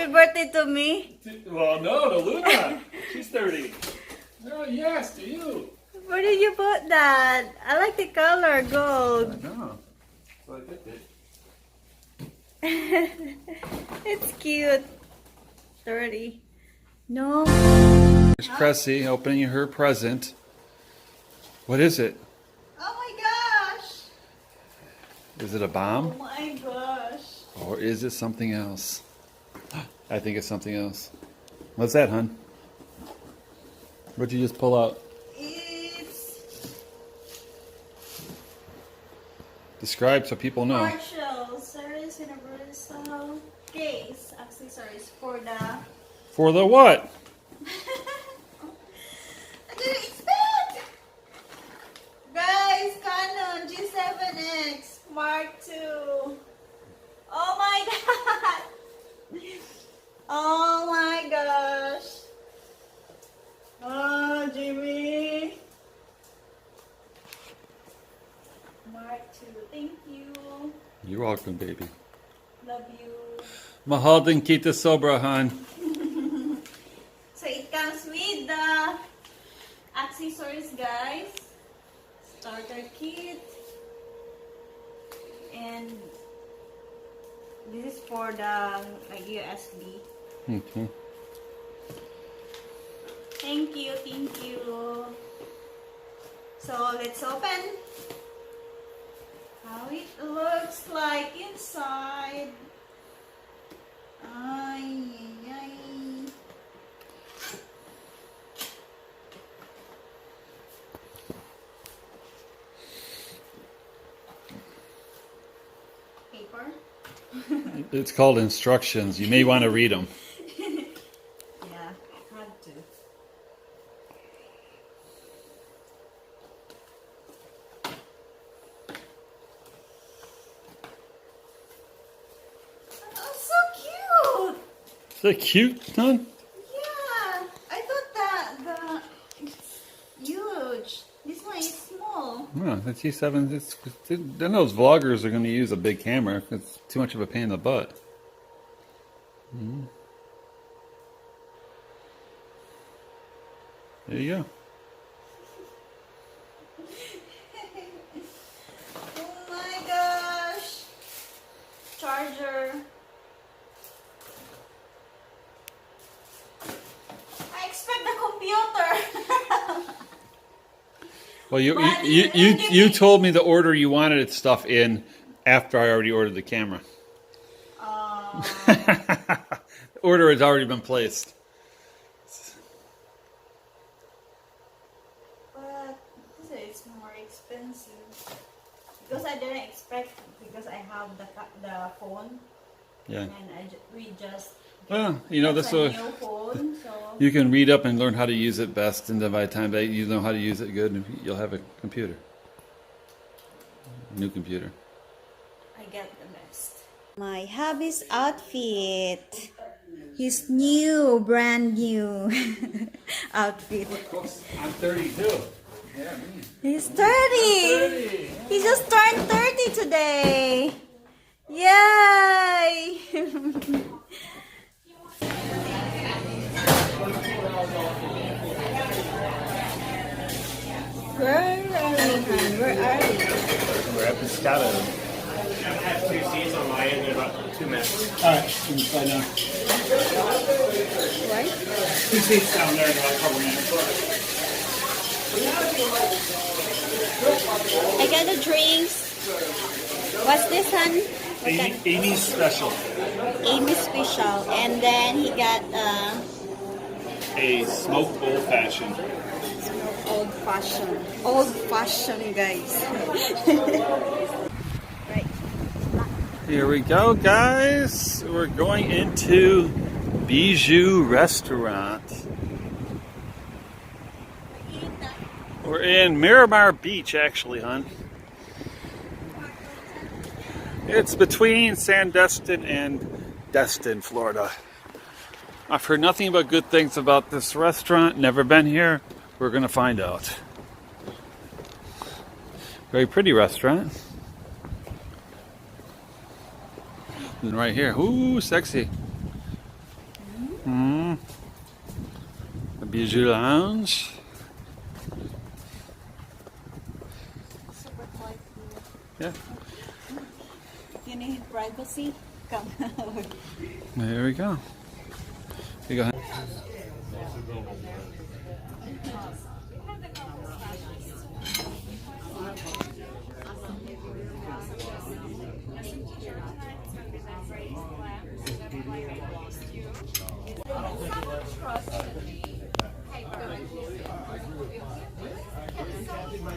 Happy birthday to me. Well, no, to Luna. She's 30. Oh, yes, to you. Where did you put that? I like the color gold. No. So I did it. It's cute. 30. No. Here's Cressy opening her present. What is it? Oh my gosh. Is it a bomb? Oh my gosh. Or is it something else? I think it's something else. What's that, hon? What'd you just pull out? It's Describe so people know. Marshall Series Universal case accessories for the... For the what? I didn't expect! Guys, Canon G7X Mark II. Oh my god! Oh my gosh! Oh, Jimmy! Mark II, thank you. You're welcome, baby. Love you. Mahal din kita sobra, hon. So it comes with the accessories, guys. Starter kit. And this is for the like USB. Mm-hmm. Thank you, thank you. So let's open how it looks like inside. Ay, ay, ay. Paper. It's called instructions. You may want to read them. Yeah, had to. Oh, so cute! Is that cute, hon? Yeah, I thought that it's huge. This one is small. No, the G7. Then those vloggers are going to use a big camera. It's too much of a pain in the butt. Mm. There you go. Oh my gosh! Charger. I expect the computer. Well, you But you told me the order you wanted stuff in after I already ordered the camera. The order has already been placed. But it's more expensive because I didn't expect because I have the phone. Yeah. And we just. Well, you know, this a will, new phone, so. you can read up and learn how to use it best, and then by the time that you know how to use it good, you'll have a computer. New computer. I get the best. My hubby's outfit. His new, brand new outfit. I'm 32. Yeah, me. He's 30. He just turned 30 today. Yay! Where are we, hon? Where are we? We're at Pescado. I have 2 seats on my end and about 2 minutes. All right, you can slide down. Right? 2 seats down there in about a couple minutes. I got the drinks. What's this, hon? What's that? Amy's special. Amy special. And then he got A smoked old fashioned. old fashioned. Old fashioned, guys. Right. Here we go, guys. We're going into Bijou Restaurant. We're in Miramar Beach, actually, hon. It's between Sandestin and Destin, Florida. I've heard nothing but good things about this restaurant. Never been here. We're going to find out. Very pretty restaurant. And right here. Ooh, sexy. The Bijou Lounge. Super quiet Yeah. here. If you need privacy, come. There we go. You go.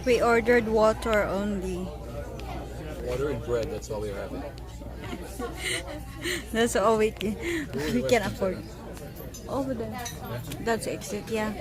We ordered water only. Water and bread, that's all we are having. That's all we can afford. Over there. That's exit, yeah.